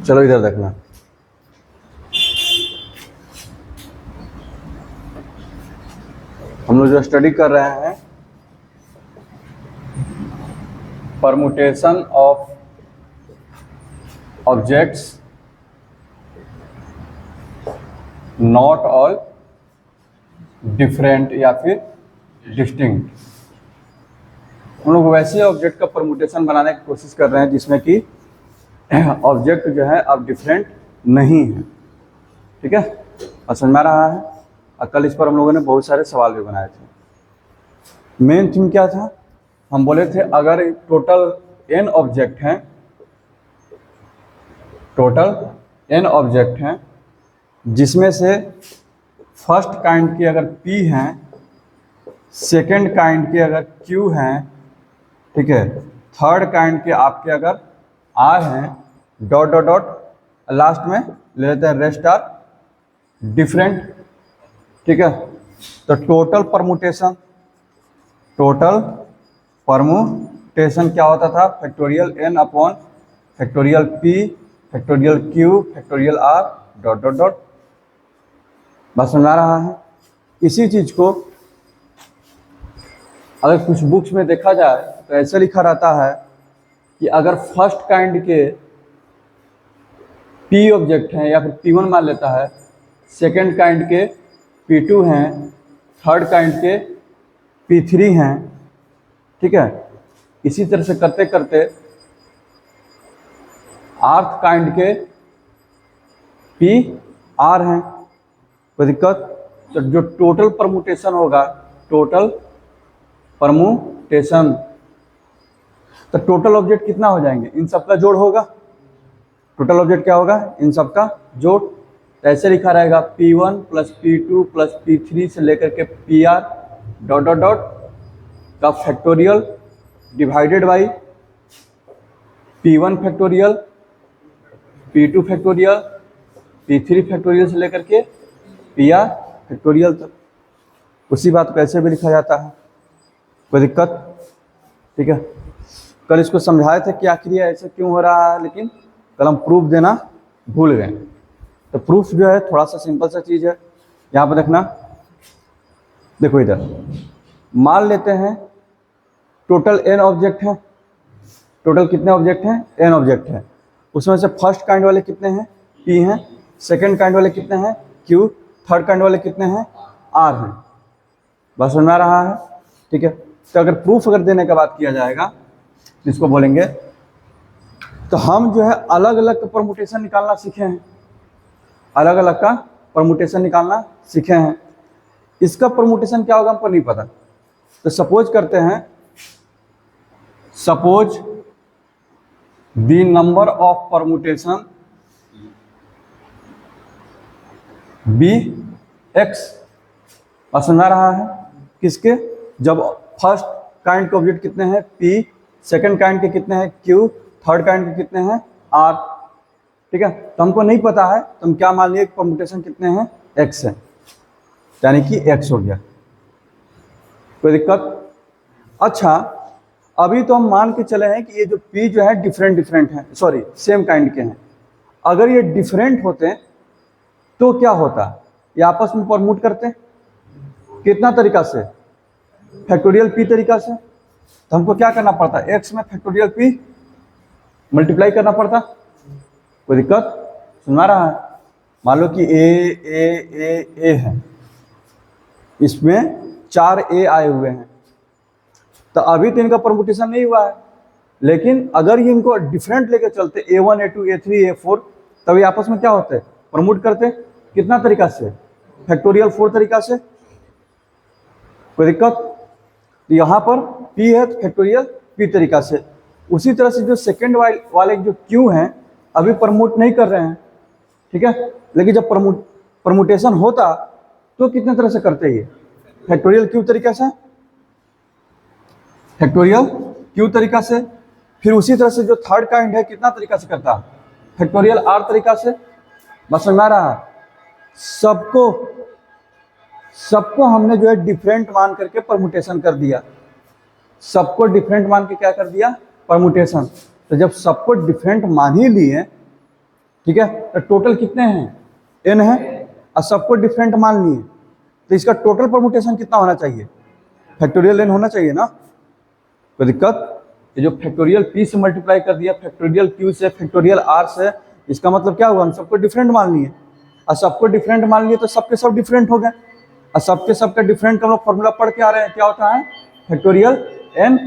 चलो इधर देखना। हम लोग जो स्टडी कर रहे हैं permutation of objects not all different या फिर डिस्टिंक्ट। हम लोग वैसे ऑब्जेक्ट का परमुटेशन बनाने की कोशिश कर रहे हैं जिसमें कि ऑब्जेक्ट जो है अब डिफरेंट नहीं है। ठीक है, और समझ में आ रहा है। और कल इस पर हम लोगों ने बहुत सारे सवाल भी बनाए थे। मेन थिंग क्या था, हम बोले थे अगर टोटल n ऑब्जेक्ट हैं, टोटल n ऑब्जेक्ट हैं जिसमें से फर्स्ट काइंड के अगर p हैं, सेकंड काइंड के अगर q हैं, ठीक है, थर्ड काइंड के आपके अगर r हैं, डॉट डॉट डॉट लास्ट में ले लेते हैं रेस्ट आर डिफरेंट। ठीक है, तो टोटल परमुटेशन क्या होता था, factorial n upon factorial p factorial q factorial r dot dot dot. बस समझ आ रहा है। इसी चीज को अगर कुछ बुक्स में देखा जाए तो ऐसे लिखा रहता है कि अगर फर्स्ट काइंड के p ऑब्जेक्ट हैं या फिर p1 मान लेता है, सेकंड काइंड के p2 हैं, थर्ड काइंड के p3 हैं। ठीक है, इसी तरह से करते करते आर्थ काइंड के PR हैं। कोई दिक्कत? तो जो टोटल परमुटेशन होगा, टोटल परमुटेशन, तो टोटल ऑब्जेक्ट कितना हो जाएंगे, इन सब का जोड़ होगा। टोटल ऑब्जेक्ट क्या होगा, इन सब का जोड़। तो ऐसे लिखा रहेगा P1 plus P2 plus P3 से लेकर के PR डॉट डॉट डॉट का factorial divided by P1 factorial, P2 factorial, P3 factorial से लेकर के PR फैक्टोरियल तक। उसी बात को ऐसे भी लिखा जाता है। कोई दिक्कत? ठीक है, कल इसको समझाए थे कि आखिर ये ऐसे क्यों हो रहा है, लेकिन कल हम प्रूफ देना भूल गए। तो प्रूफ जो है थोड़ा सा सिंपल सा चीज़ है। यहाँ पर देखना, देखो इधर मान लेते हैं टोटल n ऑब्जेक्ट हैं। टोटल कितने ऑब्जेक्ट हैं, n ऑब्जेक्ट हैं। उसमें से फर्स्ट काइंड वाले कितने हैं, p हैं, सेकंड काइंड वाले कितने हैं, q, थर्ड काइंड वाले कितने हैं, r हैं। बस समझ आ रहा है। ठीक है, तो अगर प्रूफ अगर देने का बात किया जाएगा जिसको बोलेंगे, तो हम जो है अलग अलग का परमुटेशन निकालना सीखे हैं, अलग अलग का परमुटेशन निकालना सीखे हैं। इसका परमुटेशन क्या होगा हमको नहीं पता। तो सपोज करते हैं, suppose the number of permutation be x। समझ आ रहा है किसके, जब फर्स्ट काइंड के ऑब्जेक्ट कितने हैं p, सेकंड काइंड के कितने हैं q, थर्ड काइंड के कितने हैं r। ठीक है, तो हमको नहीं पता है तो हम क्या मान लिए, परमुटेशन कितने हैं x है, यानी कि x हो गया। कोई दिक्कत? अच्छा, अभी तो हम मान के चले हैं कि ये जो p जो है डिफरेंट डिफरेंट हैं, सॉरी सेम काइंड के हैं। अगर ये डिफरेंट होते तो क्या होता, ये आपस में परमुट करते कितना तरीका से, फैक्टोरियल p तरीका से। तो हमको क्या करना पड़ता, x में फैक्टोरियल p मल्टीप्लाई करना पड़ता। कोई दिक्कत? सुना रहा है। मान लो कि a है, इसमें 4 a आए हुए हैं, तो अभी तो इनका परमुटेशन नहीं हुआ है। लेकिन अगर ये इनको डिफरेंट लेके चलते a1 a2 a3 a4, तब ये आपस में क्या होते, प्रमोट करते कितना तरीका से, फैक्टोरियल 4 तरीका से। कोई दिक्कत? यहाँ पर p है तो फैक्टोरियल p तरीका से। उसी तरह से जो सेकंड वाले जो q हैं अभी प्रमोट नहीं कर रहे हैं, ठीक है, लेकिन जब प्रमोटेशन होता तो कितने तरह से करते हैं, ये फैक्टोरियल q तरीका से, फैक्टोरियल q तरीका से। फिर उसी तरह से जो थर्ड काइंड है कितना तरीका से करता है, फैक्टोरियल r तरीका से। बस समझ में आ रहा है। सबको हमने जो है डिफरेंट मान करके परमुटेशन कर दिया, सबको डिफरेंट मान के क्या कर दिया, परमुटेशन। तो जब सबको डिफरेंट मान ही लिए ठीक है। तो टोटल कितने हैं, n है, और सबको डिफरेंट मान लिए, तो इसका टोटल परमुटेशन कितना होना चाहिए, फैक्टोरियल n होना चाहिए ना। कोई दिक्कत, ये जो फैक्टोरियल p से मल्टीप्लाई कर दिया, फैक्टोरियल q से, फैक्टोरियल r से, इसका मतलब क्या हुआ, हम सबको डिफरेंट मान लिए, और सबको डिफरेंट मान लिए तो सबके सब डिफरेंट हो गए, और सबके सबका डिफरेंट का हम लोग फॉर्मूला पढ़ के आ रहे हैं, क्या होता है फैक्टोरियल n,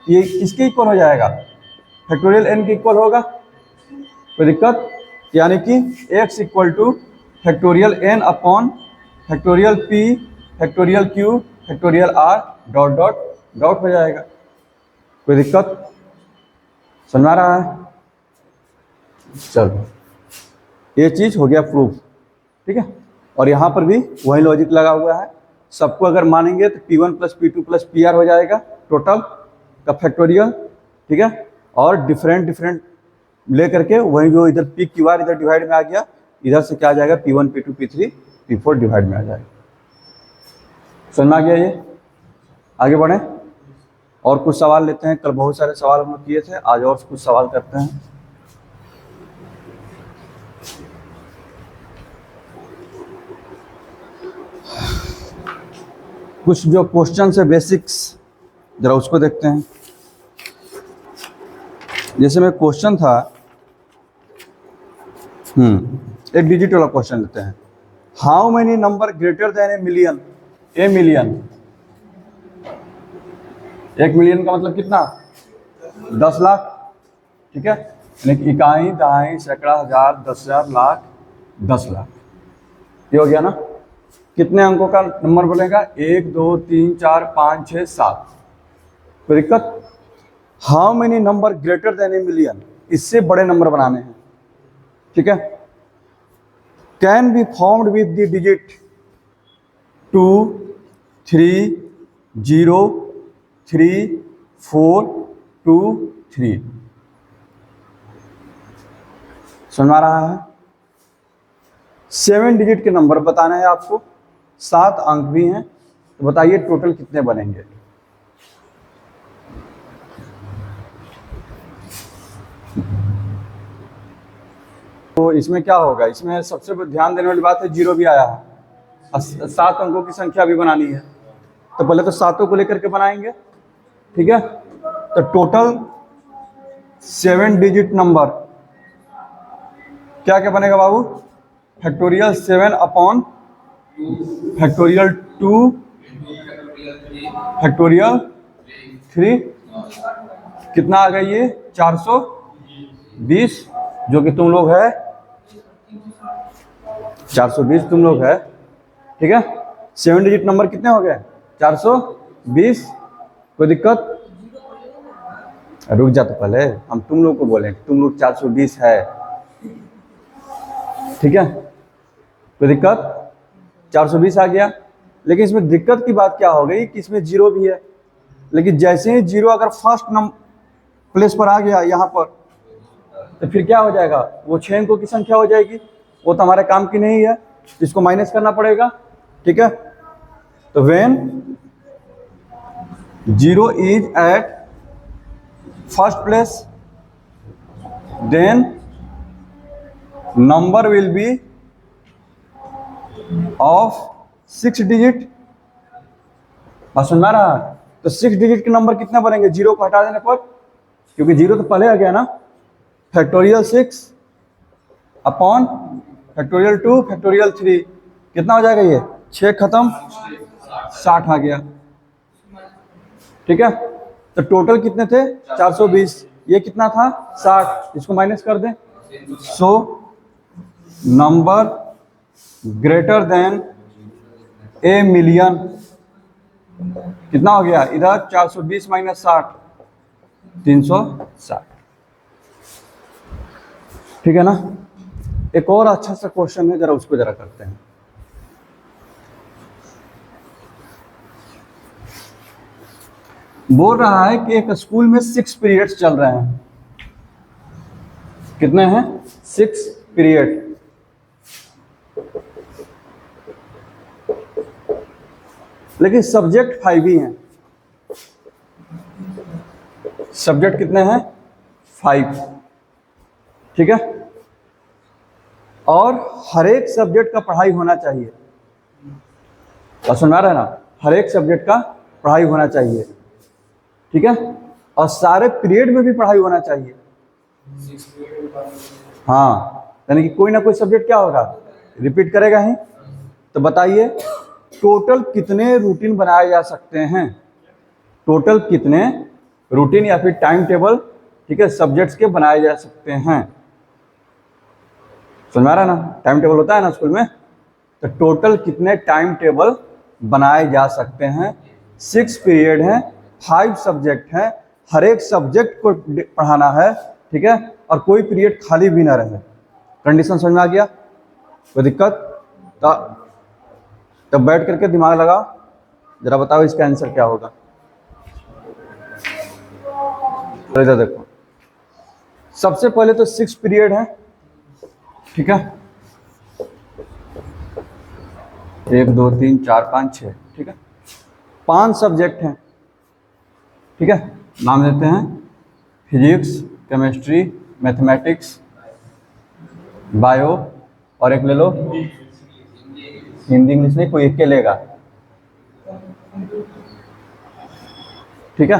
ये किसके इक्वल हो जाएगा, फैक्टोरियल n के इक्वल होगा। कोई दिक्कत, यानी कि x equal two factorial n upon factorial p factorial q factorial r dot dot dot हो जाएगा। कोई दिक्कत, समझ आ रहा है। चलो ये चीज हो गया प्रूफ, ठीक है। और यहाँ पर भी वही लॉजिक लगा हुआ है, सबको अगर मानेंगे तो p1 plus p2 plus pr हो जाएगा टोटल का फैक्टोरियल, ठीक है। और डिफरेंट डिफरेंट ले करके वही जो इधर p q r इधर डिवाइड में आ गया, इधर से क्या आ जाएगा p1 p2 p3 p4 divide में आ जाएगा। समझ आ गया ये, आगे बढ़े और कुछ सवाल लेते हैं। कल बहुत सारे सवाल हम लोग किए थे, आज और कुछ सवाल करते हैं। कुछ जो क्वेश्चन है बेसिक्स, जरा उसको देखते हैं। जैसे में क्वेश्चन था, एक डिजिट वाला क्वेश्चन लेते हैं। How many number greater than a million, a million, 1 million का मतलब कितना, 10 लाख, ठीक है। यानी कि इकाई, दहाई, सैकड़ा, हजार, 10,000, लाख, 10 लाख, ये हो गया ना। कितने अंकों का नंबर बोलेगा, 1 2 3 4 5 6 7। कोई दिक्कत, how many number greater than a million, इससे बड़े नंबर बनाने हैं, ठीक है। Can be formed with the digit 2 3 0 3 4 2 3। सुना रहा है, 7 डिजिट के नंबर बताना है आपको, 7 अंक भी हैं, तो बताइए टोटल कितने बनेंगे। तो इसमें क्या होगा, इसमें सबसे ध्यान देने वाली बात है, 0 भी आया है, 7 अंकों की संख्या भी बनानी है, तो पहले तो 7 को लेकर के बनाएंगे, ठीक है। तो टोटल 7 डिजिट नंबर क्या क्या बनेगा बाबू, फैक्टोरियल 7 अपॉन फैक्टोरियल 2 फैक्टोरियल 3, कितना आ गया ये 420, जो कि तुम लोग है 420 तुम लोग है, ठीक है। 7 डिजिट नंबर कितने हो गए 420। कोई दिक्कत, रुक जा तो पहले, हम तुम लोग को बोले तुम लोग 420 है, ठीक है। कोई दिक्कत, 420 आ गया। लेकिन इसमें दिक्कत की बात क्या हो गई कि इसमें 0 भी है, लेकिन जैसे ही 0 अगर फर्स्ट प्लेस पर आ गया यहाँ पर, तो फिर क्या हो जाएगा, वो 6 अंकों की संख्या हो जाएगी, वो तो हमारे काम की नहीं है, इसको माइनस करना पड़ेगा, ठीक है। तो when 0 is at first place, then number will be of 6 digit. बस सुन रहा है, तो 6 डिजिट के नंबर कितने बनेंगे 0 को हटा देने पर, क्योंकि 0 तो पहले आ गया ना, फैक्टोरियल 6 अपॉन फैक्टोरियल 2 फैक्टोरियल 3, कितना हो जाएगा ये 6 खत्म 60 आ गया, ठीक है। तो टोटल कितने थे 420, ये कितना था 60, इसको माइनस कर दें। So number greater than a million कितना हो गया, इधर 420 माइनस 60 360, ठीक है ना। एक और अच्छा सा क्वेश्चन है, जरा उसको जरा करते हैं। बोल रहा है कि एक स्कूल में 6 पीरियड्स चल रहे हैं, कितने हैं 6 पीरियड, लेकिन सब्जेक्ट 5 ही हैं। सब्जेक्ट कितने हैं 5, ठीक है। और हर एक सब्जेक्ट का पढ़ाई होना चाहिए। और सुना रहे ना, हर एक सब्जेक्ट का पढ़ाई होना चाहिए, ठीक है। और सारे पीरियड में भी पढ़ाई होना चाहिए। हाँ, यानी कि कोई ना कोई सब्जेक्ट क्या होगा, रिपीट करेगा ही। तो बताइए टोटल कितने रूटीन बनाए जा सकते हैं, टोटल कितने रूटीन या फिर टाइम टेबल, ठीक है, सब्जेक्ट्स के बनाए जा सकते हैं। समझ में आ रहा है ना, टाइम टेबल होता है ना स्कूल में, तो टोटल कितने टाइम टेबल बनाए जा सकते हैं। 6 पीरियड हैं, 5 सब्जेक्ट हैं, हर एक सब्जेक्ट को पढ़ाना है, ठीक है, और कोई पीरियड खाली भी ना रहे। कंडीशन समझ में आ गया, कोई दिक्कत? तब बैठ करके दिमाग लगाओ, जरा बताओ इसका आंसर क्या होगा। तो इधर देखो, सबसे पहले तो 6 पीरियड है, ठीक है, 1 2 3 4 5 6, ठीक है, 5 सब्जेक्ट हैं, ठीक है। नाम देते हैं फिजिक्स, केमिस्ट्री, मैथमेटिक्स, बायो, और एक ले लो हिंदी इंग्लिश नहीं, कोई एक के लेगा, ठीक है,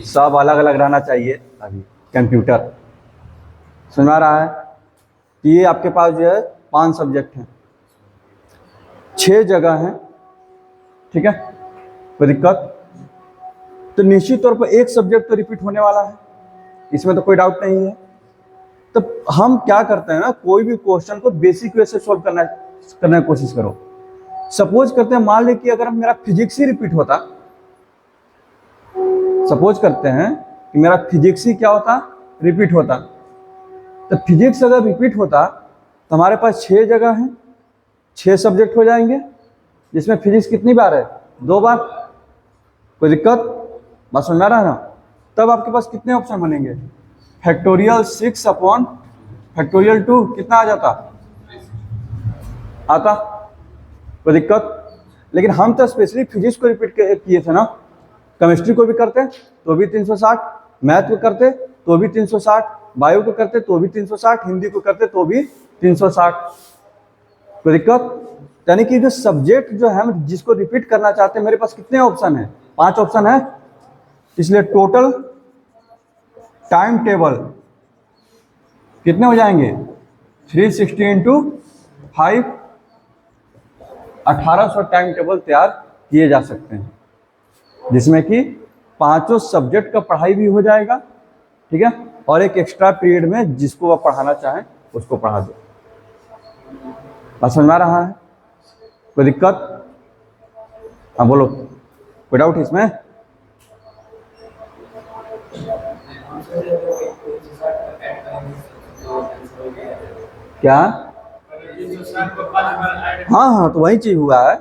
सब अलग अलग रहना चाहिए। अभी कंप्यूटर, समझ आ रहा है कि ये आपके पास जो है 5 सब्जेक्ट हैं, 6 जगह हैं, ठीक है, कोई दिक्कत? तो निश्चित तौर पर एक सब्जेक्ट तो रिपीट होने वाला है, इसमें तो कोई डाउट नहीं है। तो हम क्या करते हैं ना, कोई भी क्वेश्चन को बेसिक वे से सॉल्व करने की कोशिश करो। सपोज करते हैं, मान ली कि अगर मेरा फिजिक्स ही रिपीट होता, सपोज करते हैं कि मेरा फिजिक्स ही क्या होता, रिपीट होता, तो फिजिक्स अगर रिपीट होता तो हमारे पास 6 जगह हैं, 6 सब्जेक्ट हो जाएंगे, जिसमें फिजिक्स कितनी बार है, 2 बार। कोई दिक्कत? बात समझ में आ रहा है ना? तब आपके पास कितने ऑप्शन बनेंगे, फैक्टोरियल 6 अपॉन फैक्टोरियल 2 कितना आ जाता, आता। कोई दिक्कत? लेकिन हम तो स्पेशली फिजिक्स को रिपीट किए थे ना, केमिस्ट्री को भी करते तो भी 360, मैथ को करते तो भी 360, बायो को करते तो भी 360, हिंदी को करते तो भी 360। कोई दिक्कत? यानी कि जो सब्जेक्ट जो है हम जिसको रिपीट करना चाहते हैं, मेरे पास कितने ऑप्शन है, 5 ऑप्शन है। इसलिए टोटल टाइम टेबल कितने हो जाएंगे, 360 इंटू 5, 1800 टाइम टेबल तैयार किए जा सकते हैं, जिसमें कि 5 सब्जेक्ट का पढ़ाई भी हो जाएगा, ठीक है, और एक एक्स्ट्रा पीरियड में जिसको आप पढ़ाना चाहें उसको पढ़ा दो। बात समझ में आ रहा है? कोई दिक्कत? हाँ बोलो, कोई डाउट इसमें? क्या? हाँ, तो वही चीज हुआ है,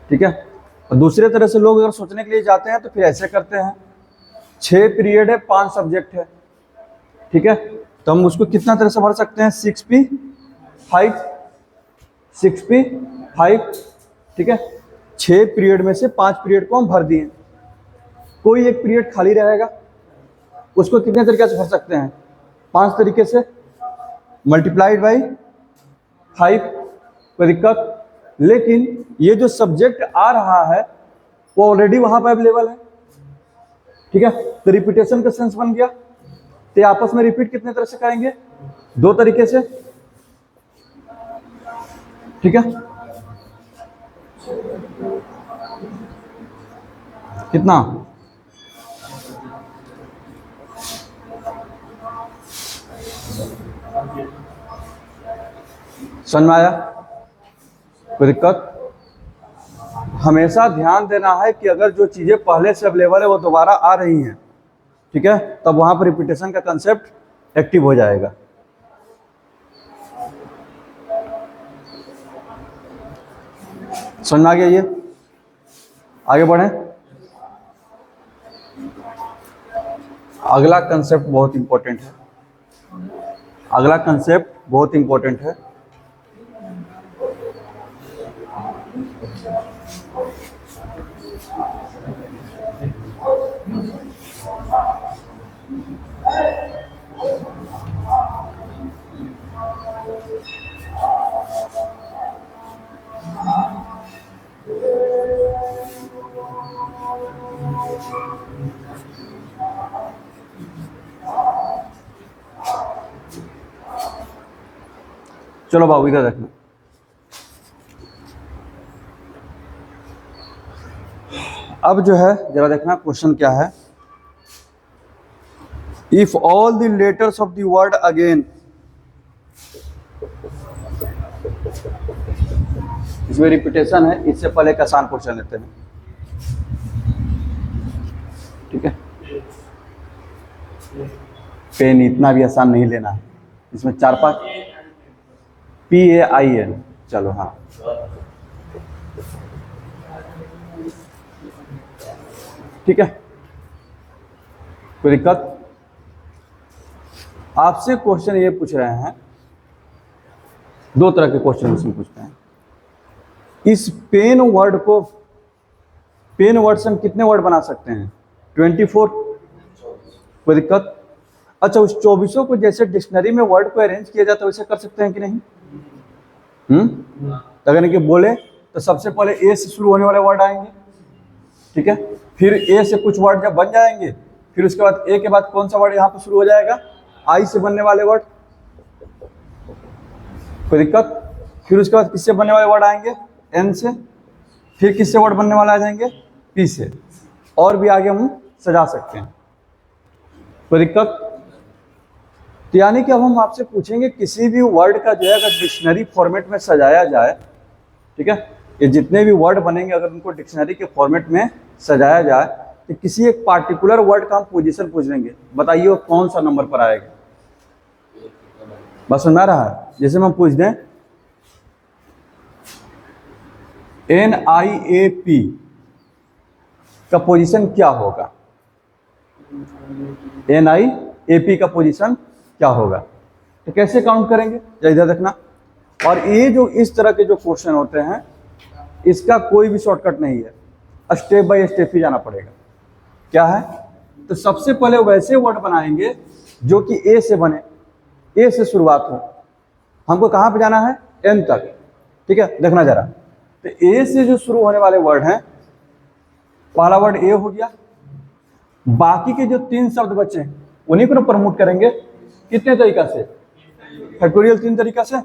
ठीक है। और दूसरे तरह से लोग अगर सोचने के लिए जाते हैं तो फिर ऐसे करते हैं, 6 पीरियड है, 5 सब्जेक्ट है, ठीक है, तो हम उसको कितना तरह से भर सकते हैं, 6P5, 6P5, ठीक है। 6 पीरियड में से 5 पीरियड को हम भर दिए, कोई एक पीरियड खाली रहेगा, उसको कितने तरीके से भर सकते हैं, 5 तरीके से, मल्टीप्लाइड बाई 5। कोई दिक्कत? लेकिन ये जो सब्जेक्ट आ रहा है वो ऑलरेडी वहां पर अवेलेबल है, ठीक है, तो रिपीटेशन का सेंस बन गया। तो आपस में रिपीट कितने तरह से करेंगे, 2 तरीके से, ठीक है। कितना? समझ में आया? कोई दिक्कत? हमेशा ध्यान देना है कि अगर जो चीजें पहले से अवेलेबल है वो दोबारा आ रही हैं, ठीक है, तब वहां पर रिपीटेशन का कंसेप्ट एक्टिव हो जाएगा। समझ में आ गया? ये आगे बढ़े। अगला कंसेप्ट बहुत इंपॉर्टेंट है, अगला कंसेप्ट बहुत इंपॉर्टेंट है। चलो बाबू इधर देखना, अब जो है जरा देखना क्वेश्चन क्या है। If all the letters of the word again, इसमें रिपीटेशन है, इससे पहले एक आसान क्वेश्चन लेते हैं, ठीक है। पेन इतना भी आसान नहीं लेना है, इसमें 4-5 PAIN, चलो हाँ, ठीक है, कोई दिक्कत। आपसे क्वेश्चन ये पूछ रहे हैं, दो तरह के क्वेश्चन इसमें पूछते हैं। इस पेन वर्ड को, पेन वर्ड से हम कितने वर्ड बना सकते हैं? 24, कोई दिक्कत। अच्छा, उस 24 को जैसे डिक्शनरी में वर्ड को अरेंज किया जाता है वैसे कर सकते हैं कि नहीं? अगर कि बोले तो सबसे पहले ए से शुरू होने वाले वर्ड आएंगे, ठीक है, फिर ए से कुछ वर्ड जब बन जाएंगे, फिर उसके बाद ए के बाद कौन सा वर्ड यहाँ पे शुरू हो जाएगा? आई से बनने वाले वर्ड, कोई दिक्कत। फिर उसके बाद किससे बनने वाले वर्ड आएंगे? एन से। फिर किससे वर्ड बनने वाले आ जाएंगे? पी से। और भी आगे हम सजा सकते हैं, कोई दिक्कत। तो यानी कि अब हम आपसे पूछेंगे किसी भी वर्ड का जो है अगर डिक्शनरी फॉर्मेट में सजाया जाए, ठीक है, ये जितने भी वर्ड बनेंगे अगर उनको डिक्शनरी के फॉर्मेट में सजाया जाए तो किसी एक पार्टिकुलर वर्ड का हम पोजीशन पूछ लेंगे, बताइए वो कौन सा नंबर पर आएगा? बस समझ आ रहा है? जैसे हम पूछ दें NIAP का पोजीशन क्या होगा? NIAP का पोजीशन क्या होगा? तो कैसे काउंट करेंगे? इधर देखना। और ये जो इस तरह के जो क्वेश्चन होते हैं इसका कोई भी शॉर्टकट नहीं है, स्टेप बाय स्टेप ही जाना पड़ेगा। क्या है? तो सबसे पहले वैसे वर्ड बनाएंगे जो कि ए से बने, ए से शुरुआत हो। हमको कहाँ पे जाना है? एन तक, ठीक है। देखना जरा, तो ए से जो शुरू होने वाले वर्ड हैं, पहला वर्ड ए हो गया, बाकी के जो 3 शब्द बचे हैं उन्हीं को प्रमोट करेंगे। कितने तरीका से? फैक्टोरियल 3 तरीका से,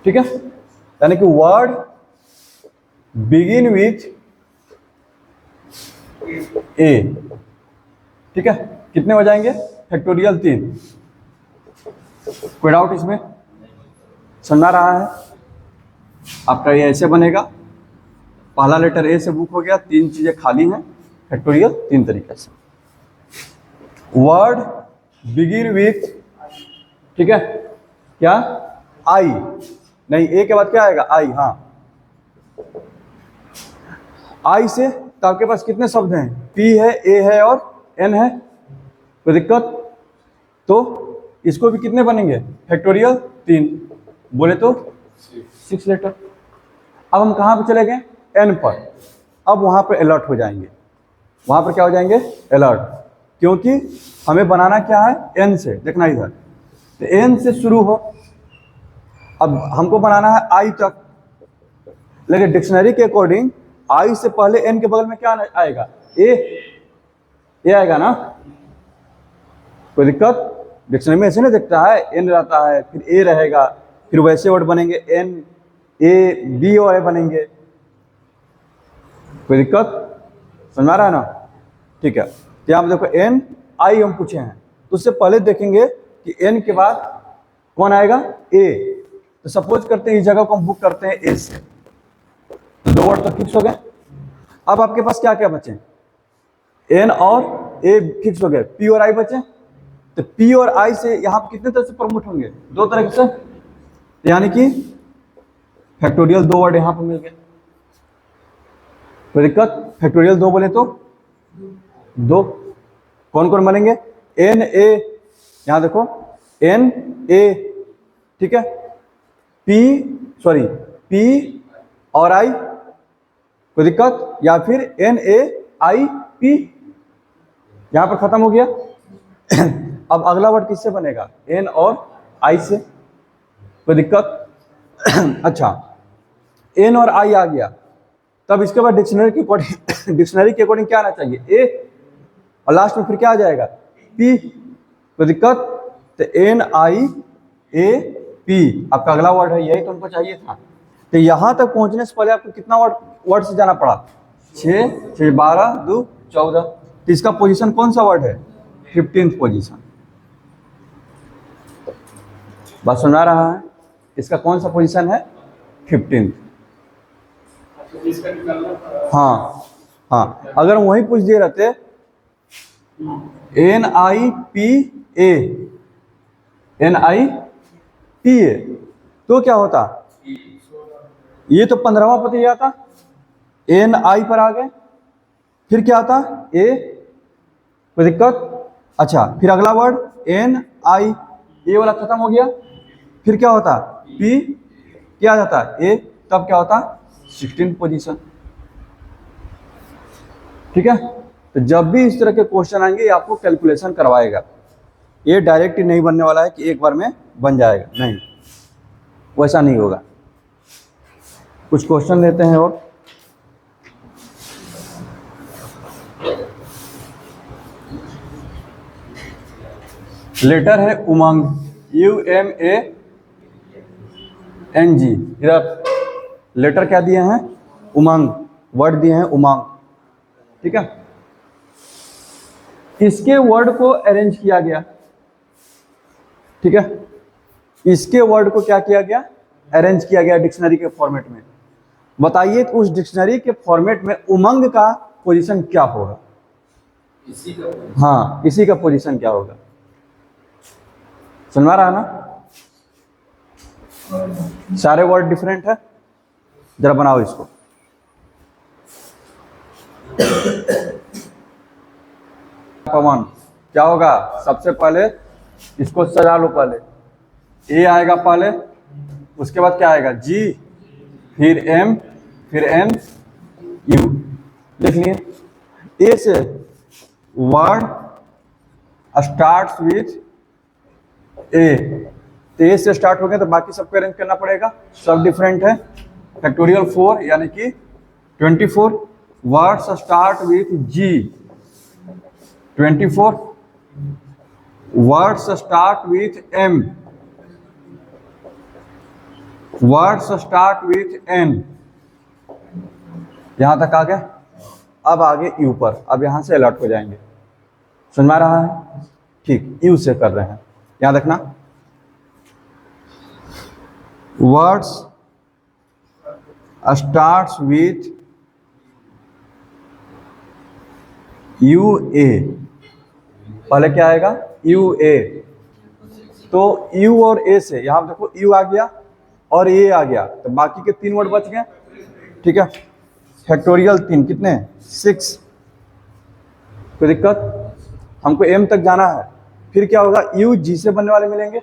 ठीक है। यानी कि वर्ड बिगिन विथ ए, ठीक है, कितने हो जाएंगे? फैक्टोरियल 3। कोई डाउट इसमें? समझा रहा है? आपका ये ऐसे बनेगा, पहला लेटर ए से बुक हो गया, 3 चीजें खाली हैं, फैक्टोरियल 3 तरीके से। वर्ड बिगिन विथ, ठीक है, क्या? आई, नहीं, ए के बाद क्या आएगा? आई, हाँ, आई से तो आपके पास कितने शब्द हैं? पी है, ए है और एन है, कोई दिक्कत। तो इसको भी कितने बनेंगे? फैक्टोरियल 3, बोले तो 6 लेटर। अब हम कहाँ पे चले गए? एन पर। अब वहाँ पर अलर्ट हो जाएंगे, वहाँ पर क्या हो जाएंगे? अलर्ट, क्योंकि हमें बनाना क्या है? एन से। देखना इधर, तो एन से शुरू हो, अब हमको बनाना है आई तक, लेकिन डिक्शनरी के अकॉर्डिंग आई से पहले एन के बगल में क्या आएगा? ए आएगा ना, कोई दिक्कत। डिक्शनरी में ऐसे नहीं दिखता है, एन रहता है, फिर ए रहेगा, फिर वैसे वर्ड बनेंगे एन ए बी और ए बनेंगे, कोई दिक्कत। समझ आ रहा है ना? ठीक है। तो यहाँ पे देखो एन आई हम पूछे हैं, तो उससे पहले देखेंगे कि एन के बाद कौन आएगा? ए। तो सपोज करते हैं इस जगह को हम बुक करते हैं ए से, तो 2 वर्ड तो फिक्स हो गए। अब आपके पास क्या क्या बचे? एन और ए फिक्स हो गए, पी और आई बचे। तो पी और आई से यहाँ पे कितने तरह से प्रमोट होंगे? 2 तरह से, यानी कि फैक्टोरियल 2 वर्ड यहाँ पर मिल गए, कोई दिक्कत। फैक्टोरियल 2 बोले तो 2, कौन कौन बनेंगे? एन ए, यहाँ देखो एन ए, ठीक है, पी और आई, कोई दिक्कत। या फिर एन ए आई पी, यहां पर खत्म हो गया। अब अगला वर्ड किससे बनेगा? एन और आई से, कोई दिक्कत। अच्छा, एन और आई आ गया, तब इसके बाद डिक्शनरी के अकॉर्डिंग क्या आना चाहिए? ए, और लास्ट में फिर क्या आ जाएगा? पी, कोई दिक्कत। तो एन आई ए पी, आपका अगला वर्ड है, यही तुमको चाहिए था। तो यहां तक पहुंचने से पहले आपको कितना वर्ड से जाना पड़ा? 6, 6 12, 2 14। तो इसका पोजीशन कौन सा वर्ड है? 15th position. बात सुना रहा है? इसका कौन सा पोजीशन है? 15th। हाँ हाँ, अगर वही पूछ दिए रहते NIPA, NIPA, तो क्या होता? ये तो 15वां पद आता, NI पर आ गए, फिर क्या आता? A, कोई दिक्कत? अच्छा, फिर अगला वर्ड NI, ये वाला खत्म हो गया, फिर क्या होता? P, क्या आ जाता? A, तब क्या होता? 16th position. ठीक है, तो जब भी इस तरह के क्वेश्चन आएंगे ये आपको कैलकुलेशन करवाएगा। ये डायरेक्ट ही नहीं बनने वाला है कि एक बार में बन जाएगा, नहीं, वैसा नहीं होगा। कुछ क्वेश्चन लेते हैं और लेटर है उमंग, UMANG। इधर लेटर क्या दिए हैं? उमंग, वर्ड दिए हैं उमंग। ठीक है, इसके वर्ड को अरेंज किया गया। ठीक है, इसके वर्ड को क्या किया गया? अरेंज किया गया डिक्शनरी के फॉर्मेट में। बताइए कि उस डिक्शनरी के फॉर्मेट में उमंग का पोजीशन क्या होगा? हाँ, इसी का पोजीशन क्या होगा? सुनवा रहा ना? सारे वर्ड डिफरेंट है, जरा बनाओ इसको। पवन क्या होगा? सबसे पहले इसको सजा लो, पहले ए आएगा पहले, उसके बाद क्या आएगा? जी, फिर एम, फिर एन, यू। लिख लिए। ए से वर्ड स्टार्ट्स विथ ए, तो ए से स्टार्ट हो गया तो बाकी सबको अरेंज करना पड़ेगा, सब डिफरेंट है। फैक्टोरियल 4 यानी कि 24। Words start with G, 24। Words start with M, words start with N. यहां तक आ गए। अब आगे यू पर, अब यहां से अलर्ट हो जाएंगे। सुन में रहा है? ठीक, यू से कर रहे हैं, याद रखना। वर्ड्स स्टार्ट्स विथ UA, पहले क्या आएगा? UA। तो U और A से यहां देखो U आ गया और A आ गया, तो बाकी के 3 वर्ड बच गए। ठीक है, फैक्टोरियल 3 कितने? 6। कोई दिक्कत? हमको M तक जाना है, फिर क्या होगा? U G से बनने वाले मिलेंगे।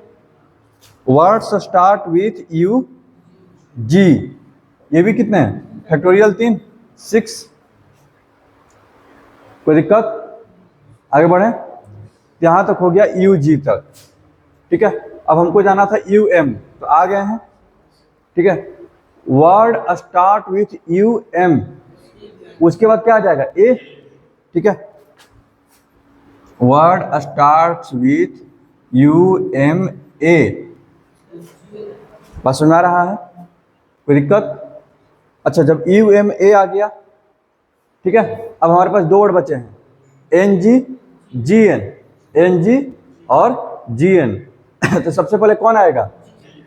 Words start with U G, ये भी कितने हैं? फैक्टोरियल 3, 6। कोई दिक्कत? आगे बढ़े। यहां तक हो गया UG तक। ठीक है, अब हमको जाना था UM, तो आ गए हैं। ठीक है, वर्ड स्टार्ट विथ UM, उसके बाद क्या आ जाएगा? A। ठीक है, वर्ड स्टार्ट विथ UMA। बात सुना रहा है? कोई दिक्कत? अच्छा, जब UMA आ गया, ठीक है, अब हमारे पास 2 वर्ड बचे हैं, NG GN, NG और GN। तो सबसे पहले कौन आएगा?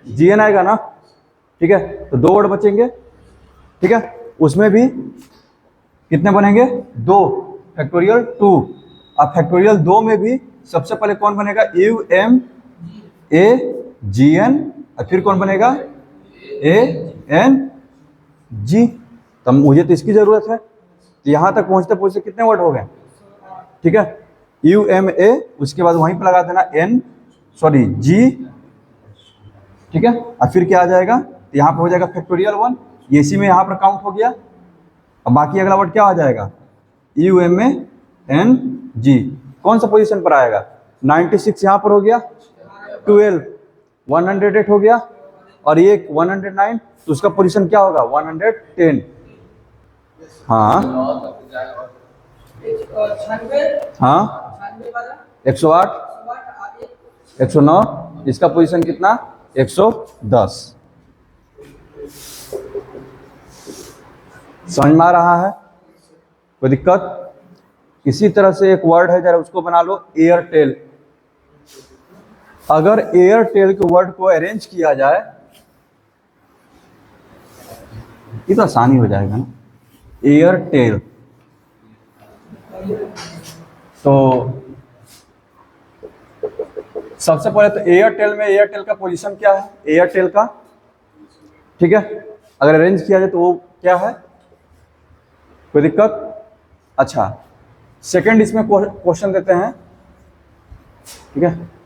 GN आएगा ना। ठीक है, तो 2 वर्ड बचेंगे। ठीक है, उसमें भी कितने बनेंगे? 2, फैक्टोरियल 2। अब फैक्टोरियल 2 में भी सबसे पहले कौन बनेगा? UMA GN, और फिर कौन बनेगा? ANG। तब मुझे तो इसकी जरूरत है, तो यहां तक पहुंचते पहुंचते कितने वर्ड हो गए? ठीक है, UMA, उसके बाद वहीं पर लगा देना G। ठीक है, और फिर क्या आ जाएगा? तो यहाँ पर हो जाएगा फैक्टोरियल 1, ये इसी में यहाँ पर काउंट हो गया। अब बाकी अगला वर्ड क्या आ जाएगा? UMANG। कौन सा पोजीशन पर आएगा? 96 यहाँ पर हो गया, 12 108 हो गया, और ये 109, तो उसका पोजीशन क्या होगा? 110। हाँ हाँ, 108, 109, इसका पोजीशन कितना 110। समझ में आ रहा है, कोई दिक्कत? इसी तरह से एक वर्ड है, जरा उसको बना लो, एयरटेल। अगर एयरटेल के वर्ड को अरेंज किया जाए ये तो आसानी हो जाएगा ना, एयरटेल। तो सबसे पहले तो एयरटेल में एयरटेल का पोजीशन क्या है, एयरटेल का, ठीक है, अगर अरेंज किया जाए तो वो क्या है, कोई दिक्कत? अच्छा, सेकंड इसमें क्वेश्चन देते हैं, ठीक है,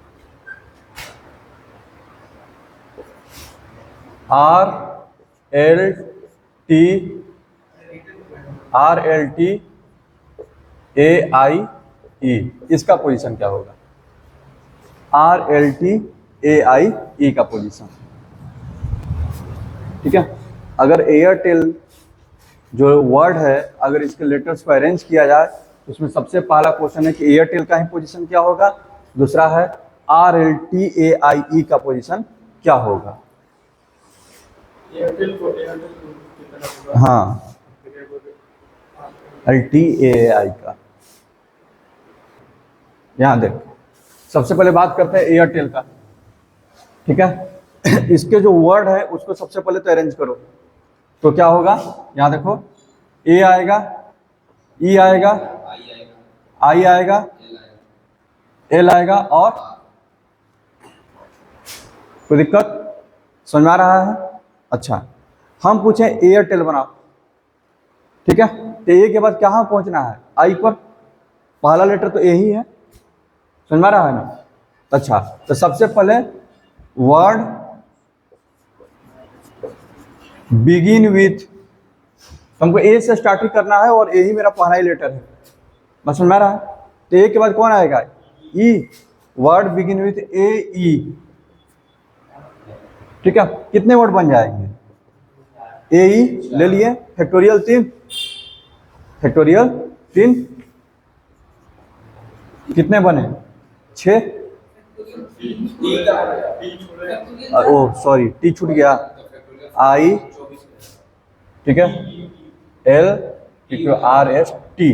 RLTAIE, इसका पोजीशन क्या होगा? RLTAIE का पोजीशन, ठीक है। अगर एयरटेल जो वर्ड है, अगर इसके लेटर्स को अरेंज किया जाए तो उसमें सबसे पहला क्वेश्चन है कि एयरटेल का ही पोजीशन क्या होगा, दूसरा है RLTAIE का पोजीशन क्या होगा। हाँ, LTAI का। यहाँ देख, सबसे पहले बात करते हैं एयरटेल का, ठीक है। इसके जो वर्ड है उसको सबसे पहले तो अरेंज करो, तो क्या होगा, यहाँ देखो, ए आएगा, ई आएगा, आई आएगा, एल आएगा, और कोई दिक्कत? समझ में आ रहा है? अच्छा, हम पूछे एयरटेल बनाओ, ठीक है, तो ए के बाद कहाँ पहुंचना है, आई पर, पहला लेटर तो ए ही है, समझ में आ रहा है ना। अच्छा, तो सबसे पहले वर्ड बिगिन विथ, हमको ए से स्टार्ट ही करना है और ए ही मेरा पहला ही लेटर है, बस समझ में आ रहा है। तो ए के बाद कौन आएगा, ई, वर्ड बिगिन विथ ए ई, ठीक है। कितने वर्ड बन जाएंगे, ए ई ले लिए, फैक्टोरियल 3, फैक्टोरियल 3, कितने बने, 6, ओ सॉरी टी छूट गया, आई, ठीक है, एल, आर एस टी,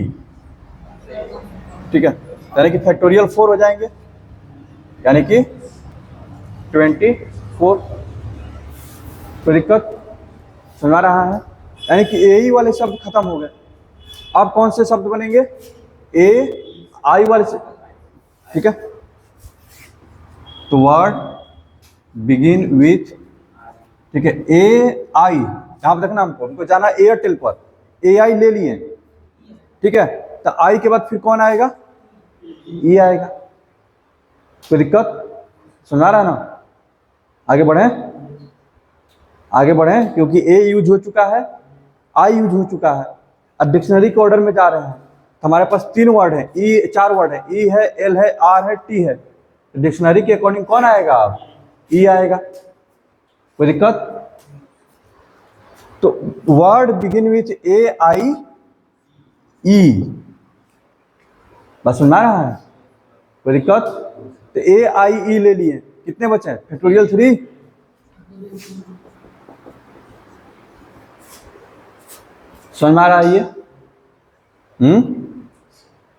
ठीक है, यानी कि फैक्टोरियल 4 हो जाएंगे, यानी कि 24। कोई दिक्कत? समझ रहा है, यानी कि ए ई वाले शब्द खत्म हो गए, अब कौन से शब्द बनेंगे, ए आई वाले से, ठीक है। तो वर्ड बिगिन विथ, ठीक है, ए आई, यहां पर देखना, हमको जाना एयरटेल पर, ए आई ले लिए, ठीक है, तो आई के बाद फिर कौन आएगा, ई आएगा। कोई दिक्कत? सुना रहा ना, आगे बढ़े, आगे बढ़े, क्योंकि ए यूज हो चुका है, आई यूज हो चुका है, अब डिक्शनरी के ऑर्डर में जा रहे हैं, हमारे पास 3 वर्ड है, ई 4 वर्ड है, ई है, एल है, आर है, टी है, डिक्शनरी के अकॉर्डिंग कौन आएगा, अब ई आएगा। कोई दिक्कत? तो वर्ड बिगिन विथ ए आई ई, बस सुना रहा है, कोई दिक्कत? तो ए आई ई ले लिए, कितने बचे, फैक्टोरियल 3, समझ में आ रहा है ये,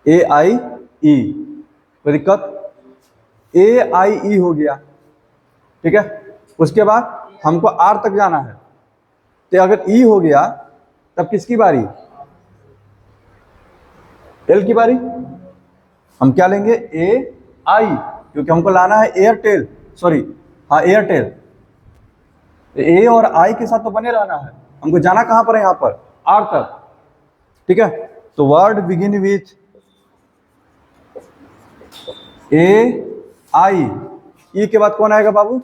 ए आई ई, कोई दिक्कत? ए आई ई हो गया, ठीक है। उसके बाद हमको आर तक जाना है, तो अगर ई हो गया तब किसकी बारी, एल की बारी। हम क्या लेंगे, ए आई, क्योंकि हमको लाना है एयरटेल, सॉरी हाँ एयरटेल, ए और आई के साथ तो बने रहना है, हमको जाना कहां पर है, यहां पर आर तक, ठीक है। तो वर्ड बिगिन विथ ए आई, ई के बाद कौन आएगा बाबू,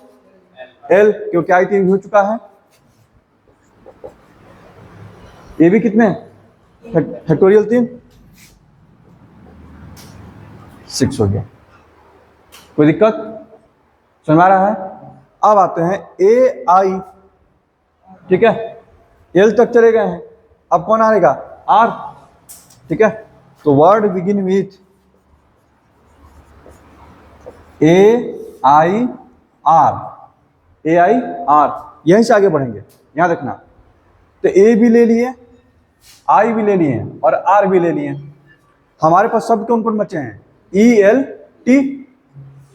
एल, क्योंकि आई तो हो चुका है, ये भी कितने, फैक्टोरियल 3, 6 हो गया। कोई दिक्कत? समझ आ रहा है? अब आते हैं ए आई, ठीक है, एल तक चले गए हैं, अब कौन आएगा, आर, ठीक है। तो word begin with A I are, A I are, यहीं से आगे बढ़ेंगे। यहाँ देखना, तो ए भी ले लिए, आई भी ले लिए और आर भी ले लिए। हमारे पास सब कौन कौन बचे हैं? E L T.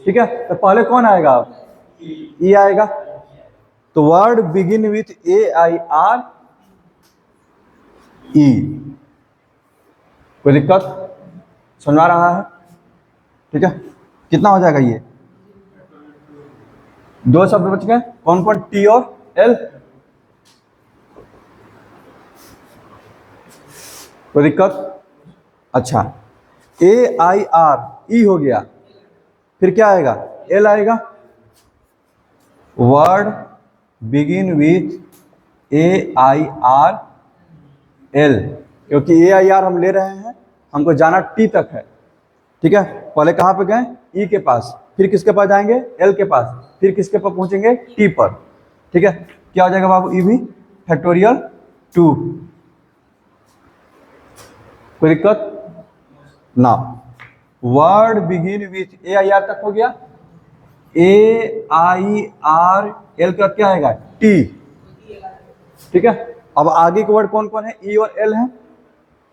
ठीक है, तो पहले कौन आएगा? ई आएगा। तो word begin with A I R E. कोई दिक्कत? समझ आ रहा है? ठीक है, कितना हो जाएगा ये? दो शब्द बच गए, कौन कौन? टी और एल। कोई दिक्कत? अच्छा, ए आई आर ई हो गया, फिर क्या आएगा? एल आएगा। Word begin with A I R L, क्योंकि ए आई आर हम ले रहे हैं, हमको जाना टी तक है। ठीक है, पहले कहाँ पे गए? ई के पास, फिर किसके पास जाएंगे? एल के पास, फिर किसके पास पहुंचेंगे? टी पर। ठीक है, क्या हो जाएगा बाबू? ई भी फैक्टोरियल 2। कोई दिक्कत ना? Word begin with A I are तक हो गया। ए आई आर एल का क्या आएगा? टी। ठीक है, अब आगे के वर्ड कौन कौन है? ई और एल है।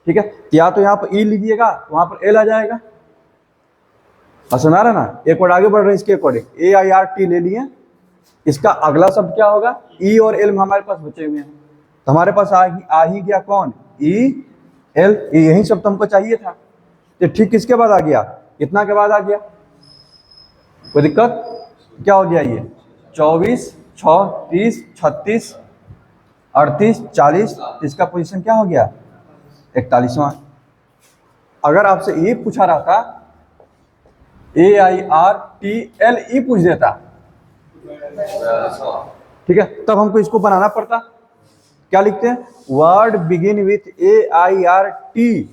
ठीक है, या तो यहाँ पर ई लीजिएगा, वहां पर एल आ जाएगा। समझ आ रहा ना? एक वर्ड आगे बढ़ रहे हैं इसके according. A I R T ले लिए, इसका अगला शब्द क्या होगा? ई और एल में हमारे पास बचे हुए हैं, तो हमारे पास आ ही गया कौन? E L. यही शब्द हमको चाहिए था। तो ठीक किसके बाद आ गया? इतना के बाद आ गया। कोई दिक्कत? क्या हो गया ये? 24, 6, 30, 36, 38, 40, इसका पोजीशन क्या हो गया? 41वां। अगर आपसे ये पूछा रहता A I R T L E पूछ देता, ठीक है, तब हमको इसको बनाना पड़ता। क्या लिखते हैं? Word begin with A I R T,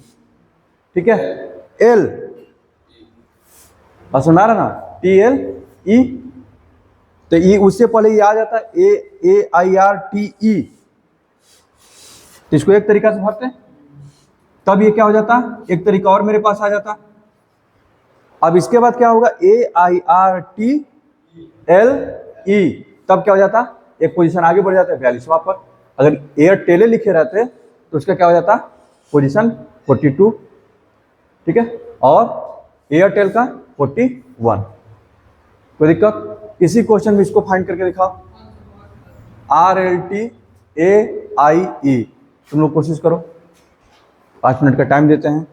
ठीक है, एल। सुना रहा ना? टी एल ई, तो ई उससे पहले ये आ जाता है ए आई आर टी ई। तो इसको एक तरीका से भरते हैं, तब ये क्या हो जाता? एक तरीका और मेरे पास आ जाता। अब इसके बाद क्या होगा? A I R T L E, तब क्या हो जाता? एक पोजीशन आगे बढ़ जाता है 42वां पर। अगर एयरटेल लिखे रहते तो उसका क्या हो जाता? पोजीशन 42। ठीक है, और एयरटेल का 41। कोई दिक्कत? इसी क्वेश्चन में इसको फाइंड करके दिखाओ। आर एल टी ए आई ई, तुम लोग कोशिश करो, 5 मिनट का टाइम देते हैं।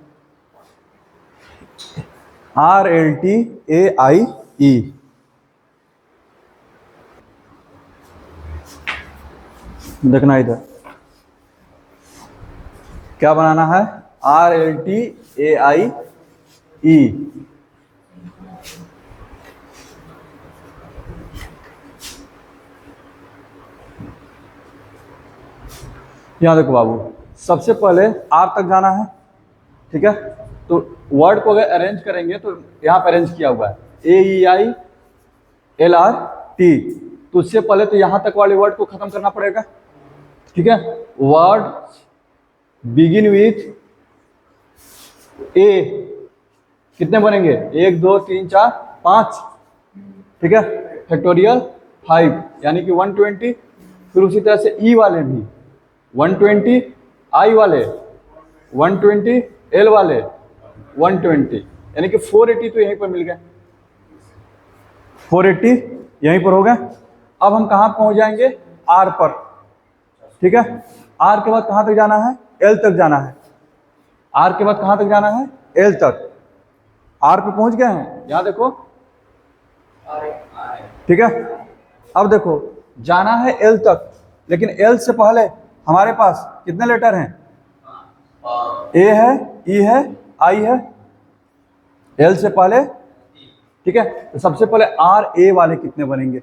आर एल टी ए आई ई, देखना इधर क्या बनाना है? आर एल टी ए आई ई। यहां देखो बाबू, सबसे पहले आर तक जाना है। ठीक है, तो वर्ड को अगर अरेंज करेंगे तो यहाँ पे अरेंज किया हुआ है ए ई आई एल आर टी, तो उससे पहले तो यहाँ तक वाले वर्ड को खत्म करना पड़ेगा। ठीक है, वर्ड बिगिन विथ ए, कितने बनेंगे? 1 2 3 4 5। ठीक है, फैक्टोरियल 5, यानी कि 120। फिर उसी तरह से ई वाले भी 120, आई वाले 120, एल वाले 120, यानी कि 480 तो यहीं पर मिल गए। 480 यहीं पर हो गए। अब हम कहाँ पहुंच जाएंगे? आर पर। ठीक है, आर के बाद कहाँ तक जाना है? एल तक जाना है। आर के बाद कहाँ तक जाना है? एल तक। आर पे पहुंच गए हैं, यहां देखो। ठीक है, अब देखो जाना है एल तक, लेकिन एल से पहले हमारे पास कितने लेटर हैं? ए है, ई है, आई है, एल से पहले। ठीक है, तो सबसे पहले आर ए वाले कितने बनेंगे?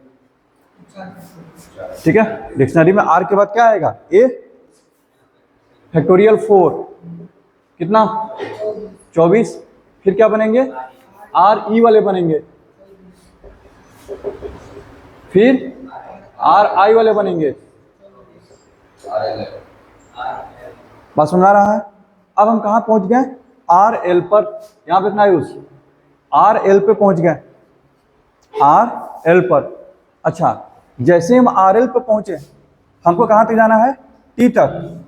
ठीक है, डिक्शनरी में आर के बाद क्या आएगा? ए फैक्टोरियल 4, कितना? 24। फिर क्या बनेंगे? आर ई वाले बनेंगे, फिर आर आई वाले बनेंगे। बात समझ आ रहा है? अब हम कहाँ पहुंच गए? आर एल पर। यहां पे इतना यूज, आर एल पे पहुंच गए, आर एल पर। अच्छा, जैसे हम RL पे पहुंचे, हमको कहाँ तक जाना है? T तक।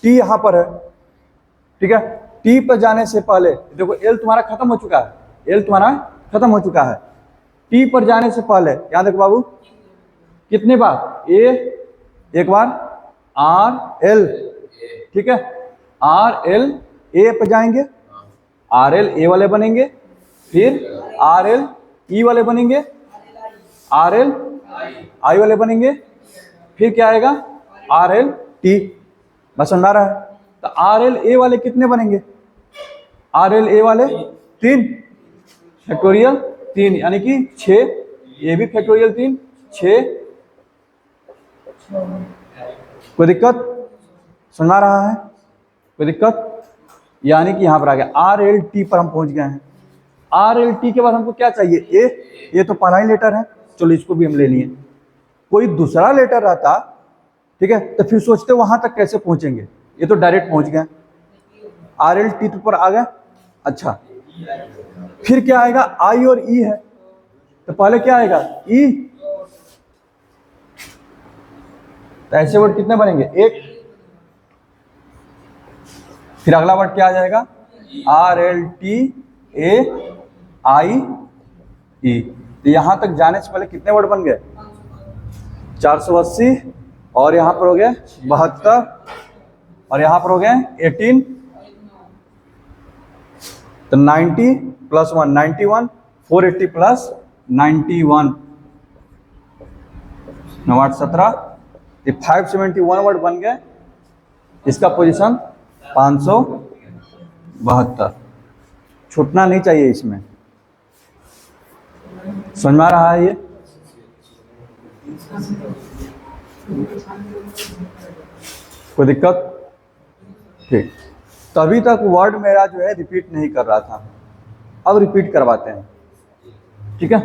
T यहाँ पर है, ठीक है। T पर जाने से पहले देखो L तुम्हारा खत्म हो चुका है, L तुम्हारा खत्म हो चुका है। T पर जाने से पहले याद देखो बाबू, कितने बार? A एक बार, RL, ठीक है। RL A पर जाएंगे, RL A वाले बनेंगे, फिर RL E वाले बनेंगे, RL I वाले बनेंगे, फिर क्या आएगा? RL T। बस समझ आ रहा है? तो RL A वाले कितने बनेंगे? RL A वाले 3 फैक्टोरियल 3, यानी कि 6। ये भी फैक्टोरियल 3, 6। कोई दिक्कत? समझ आ रहा है? कोई दिक्कत? यानी कि यहां पर आ गया RLT पर हम पहुंच गए हैं। RLT के बाद हमको क्या चाहिए? A। ये तो पहला ही लेटर है, चलो इसको भी हम ले लिए। कोई दूसरा लेटर रहता, ठीक है, तो फिर सोचते वहां तक कैसे पहुंचेंगे। ये तो डायरेक्ट पहुंच गए, RLT पर आ गए। अच्छा, फिर क्या आएगा? I और E है, तो पहले क्या आएगा? E। तो ऐसे वर्ड कितने बनेंगे? 1। फिर अगला वर्ड क्या आ जाएगा? RLT A I E। तो यहां तक जाने से पहले कितने वर्ड बन गए? 480, और यहां पर हो गए 72, और यहां पर हो गए 18। तो 90 + 1 91, 480 + 91, 9 8 17, 571 वर्ड बन गए। इसका पोजीशन 572। छूटना नहीं चाहिए इसमें। समझ में आ रहा है ये? कोई दिक्कत? ठीक। तभी तक वर्ड मेरा जो है रिपीट नहीं कर रहा था, अब रिपीट करवाते हैं, ठीक है।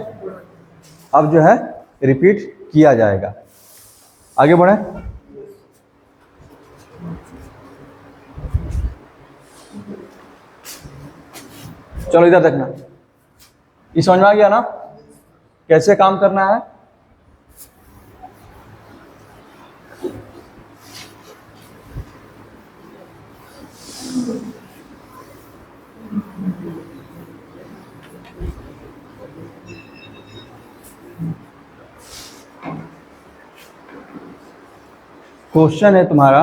अब जो है रिपीट किया जाएगा। आगे बढ़े। चलो इधर देखना, ये समझ में आ गया ना कैसे काम करना है? क्वेश्चन है तुम्हारा,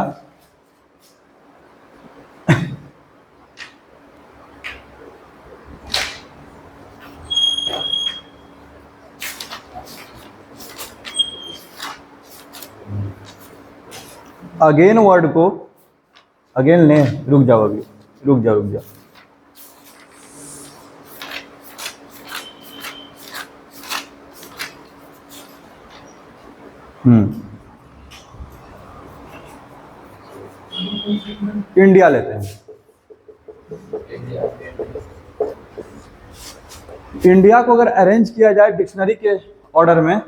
अगेन वर्ड को अगेन ले, रुक जाओ अभी, रुक जाओ। इंडिया लेते हैं। इंडिया को अगर अरेंज किया जाए डिक्शनरी के ऑर्डर में,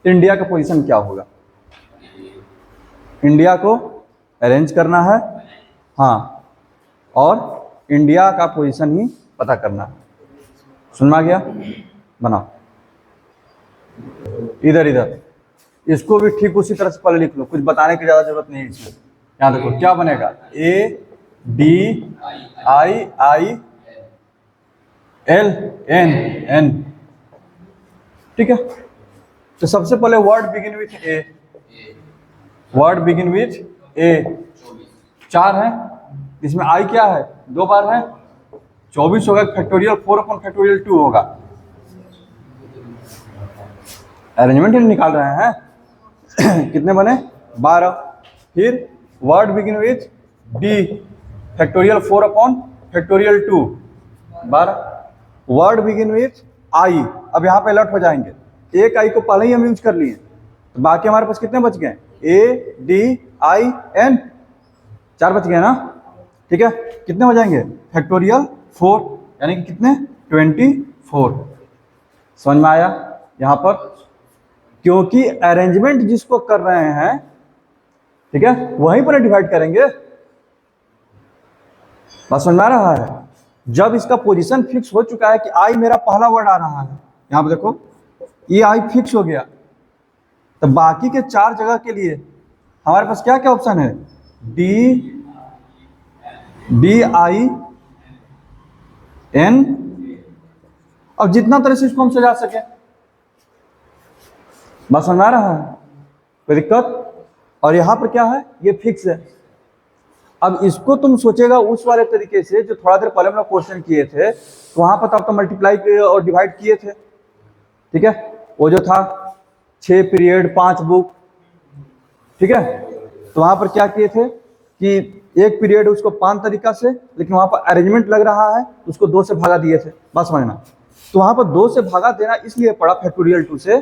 इंडिया का पोजीशन क्या होगा? इंडिया को अरेंज करना है, हाँ, और इंडिया का पोजीशन ही पता करना है। सुनना गया? बनाओ इधर इधर, इसको भी ठीक उसी तरह से पहले लिख लो, कुछ बताने की ज़्यादा जरूरत नहीं है इसमें। यहाँ देखो क्या बनेगा? ADIILN, ठीक है। तो सबसे पहले word begin with A, word begin with A 4 है, इसमें आई क्या है? 2 बार है, 24 होगा, फैक्टोरियल 4/2 होगा। अरेंजमेंट निकाल रहे हैं कितने बने? 12। फिर word begin with D, factorial 4/2, 12। Word begin with I, अब यहाँ पे अलर्ट हो जाएंगे, एक आई को पहले ही हम यूज कर लिए, तो बाकी हमारे पास कितने बच गए? ADIN, 4 बच गए ना, ठीक है। कितने हो जाएंगे? फैक्टोरियल 4, यानी कि कितने? 24। समझ में आया? यहाँ पर क्योंकि अरेंजमेंट जिसको कर रहे हैं, ठीक है, वहीं पर डिवाइड करेंगे। बात समझ में आ रहा है? जब इसका पोजीशन फिक्स हो चुका है कि आई मेरा पहला वर्ड आ रहा है, यहाँ पे देखो ये आई फिक्स हो गया, तो बाकी के 4 जगह के लिए हमारे पास क्या क्या ऑप्शन है, DIN, और जितना तरह से इसको हम सजा सके। बात समझ आ रहा है, कोई दिक्कत? और यहाँ पर क्या है, ये फिक्स है। अब इसको तुम सोचेगा उस वाले तरीके से जो थोड़ा देर पहले हम लोग क्वेश्चन किए थे, तो वहां पर तो मल्टीप्लाई और डिवाइड किए थे, ठीक है। वो जो था 6 पीरियड 5 बुक, ठीक है। तो वहां पर क्या किए थे कि एक पीरियड उसको 5 तरीका से, लेकिन वहां पर अरेंजमेंट लग रहा है तो उसको 2 से भागा दिए थे, बस समझना। तो वहां पर 2 से भागा देना इसलिए पड़ा फैक्टोरियल 2 से,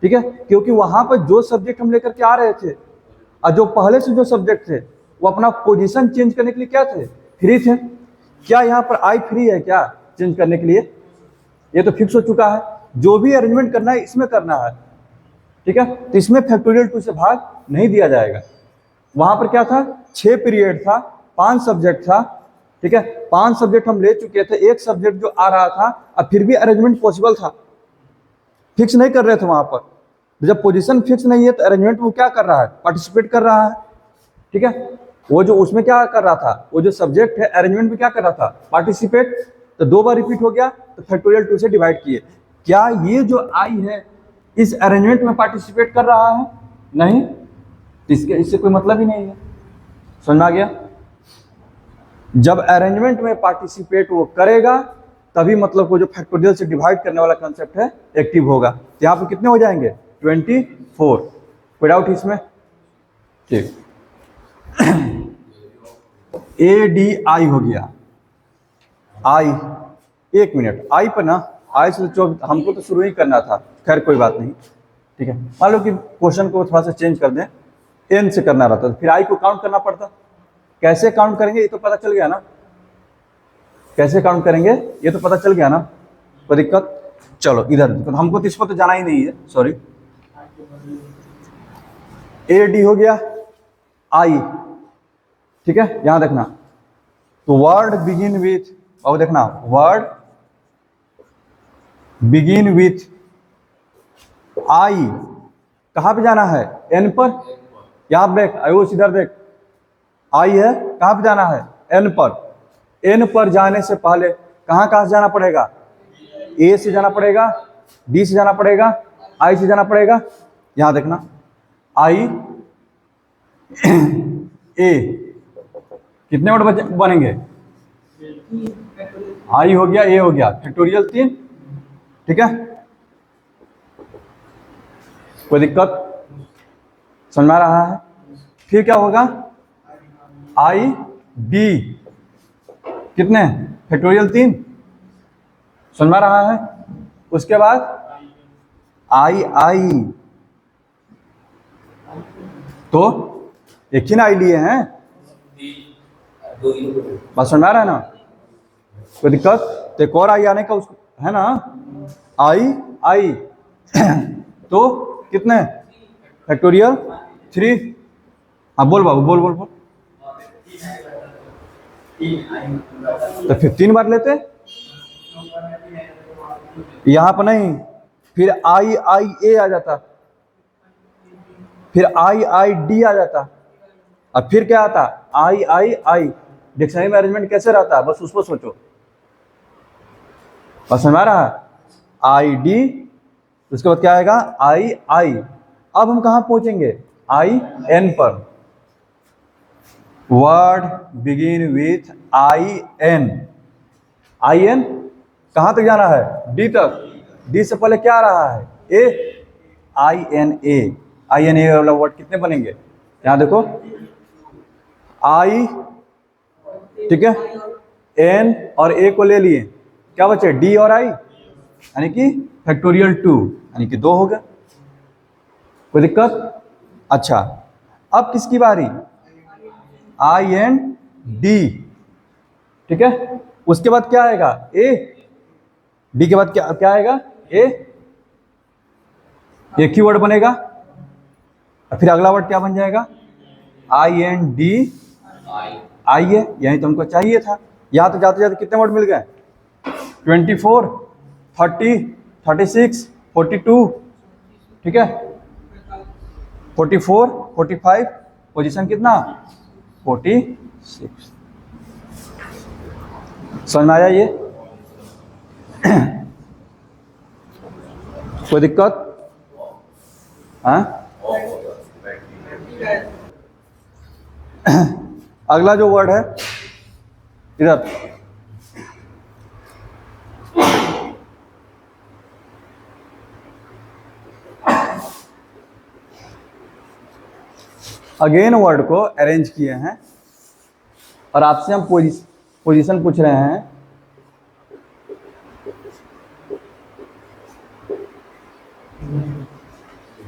ठीक है, क्योंकि वहां पर जो सब्जेक्ट हम लेकर के आ रहे थे और जो पहले से जो सब्जेक्ट थे वो अपना पोजीशन चेंज करने के लिए क्या थे, फ्री थे। क्या यहाँ पर आई फ्री है क्या चेंज करने के लिए? ये तो फिक्स हो चुका है, जो भी अरेंजमेंट करना है इसमें करना है, ठीक है। तो इसमें फैक्टोरियल 2 से भाग नहीं दिया जाएगा। वहां पर क्या था, 6 पीरियड था, 5 सब्जेक्ट था, ठीक है। 5 सब्जेक्ट हम ले चुके थे, एक सब्जेक्ट जो आ रहा था, अब फिर भी अरेंजमेंट पॉसिबल था, फिक्स नहीं कर रहे थे वहां पर। जब पोजीशन फिक्स नहीं है तो अरेंजमेंट वो क्या कर रहा है, पार्टिसिपेट कर रहा है, ठीक है। वो जो उसमें क्या कर रहा था, वो जो सब्जेक्ट है अरेंजमेंट में क्या कर रहा था, पार्टिसिपेट। तो 2 बार रिपीट हो गया तो फैक्टोरियल 2 से डिवाइड किए। क्या ये जो आई है इस अरेंजमेंट में पार्टिसिपेट कर रहा है? नहीं, इससे कोई मतलब ही नहीं है। समझ में आ गया? जब अरेंजमेंट में पार्टिसिपेट वो करेगा तभी मतलब वो जो फैक्टोरियल से डिवाइड करने वाला कंसेप्ट है एक्टिव होगा। तो यहाँ पर कितने हो जाएंगे, 24। कोई डाउट इसमें? ठीक। ADI हो गया, आई, 1 मिनट, आई पर ना, आई से तो हमको तो शुरू ही करना था, खैर कोई बात नहीं, ठीक है। मान लो कि क्वेश्चन को थोड़ा सा चेंज कर दें, N से करना रहता तो फिर आई को काउंट करना पड़ता। कैसे काउंट करेंगे ये तो पता चल गया ना, कैसे काउंट करेंगे ये तो पता चल गया ना, कोई दिक्कत? चलो इधर, तो हमको तो इस पर तो जाना ही नहीं है, सॉरी। AD हो गया, आई, ठीक है। यहां देखना, तो वर्ड बिगिन विथ, और देखना वर्ड बिगिन विथ आई, कहां पे जाना है, N पर। यहां देख, आयुष इधर देख, आई है, कहां पे जाना है, N पर। N पर जाने से पहले कहां से जाना पड़ेगा, A से जाना पड़ेगा, B से जाना पड़ेगा, I से जाना पड़ेगा। यहां देखना, I A, कितने वर्ड बनेंगे, आई हो गया, A हो गया, फैक्टोरियल 3, ठीक है। कोई दिक्कत? समझ में आ रहा है? फिर क्या होगा, आई B, कितने, फैक्टोरियल 3, समझ में आ रहा है? उसके बाद आई, तो एक ही ना आई लिए हैं, बात समझ में आ रहा है ना? कोई दिक्कत? तो एक और आई आने का उसको है ना, आई तो कितने, फैक्टोरियल 3। हाँ बोल बाबू, बोल। तो फिर 3 बार लेते, यहां पर नहीं, फिर आई A आ जाता, फिर आई D आ जाता, अब फिर क्या आता, आई। डिक्शनरी में अरेंजमेंट कैसे रहता है, बस उस पर सोचो, बस समझ आ रहा है, ID, उसके बाद क्या आएगा, आई। अब हम कहां पहुंचेंगे, IN पर। वर्ड बिगिन विथ IN कहां तक जाना है, D तक। D से पहले क्या आ रहा है, INA वाला वर्ड कितने बनेंगे, यहां देखो, I, ठीक है, N और A को ले लिए, क्या बचे, D और I, यानी कि फैक्टोरियल 2, यानी कि 2 हो गया। कोई दिक्कत? अच्छा, अब किसकी बारी, IND, ठीक है। उसके बाद क्या आएगा, A, D के बाद क्या आएगा, A, एक ही वर्ड बनेगा, फिर अगला वर्ड क्या बन जाएगा, IND, आई है, यही तो हमको चाहिए था। यहां तो जाते जाते कितने वर्ड मिल गए, 24, 30, 36, 42, ठीक है। 44, 45, पोजीशन कितना 46। समझ में आया ये? कोई दिक्कत? हाँ, अगला जो वर्ड है इधर, अगेन वर्ड को अरेंज किए हैं और आपसे हम पोजीशन पूछ रहे हैं।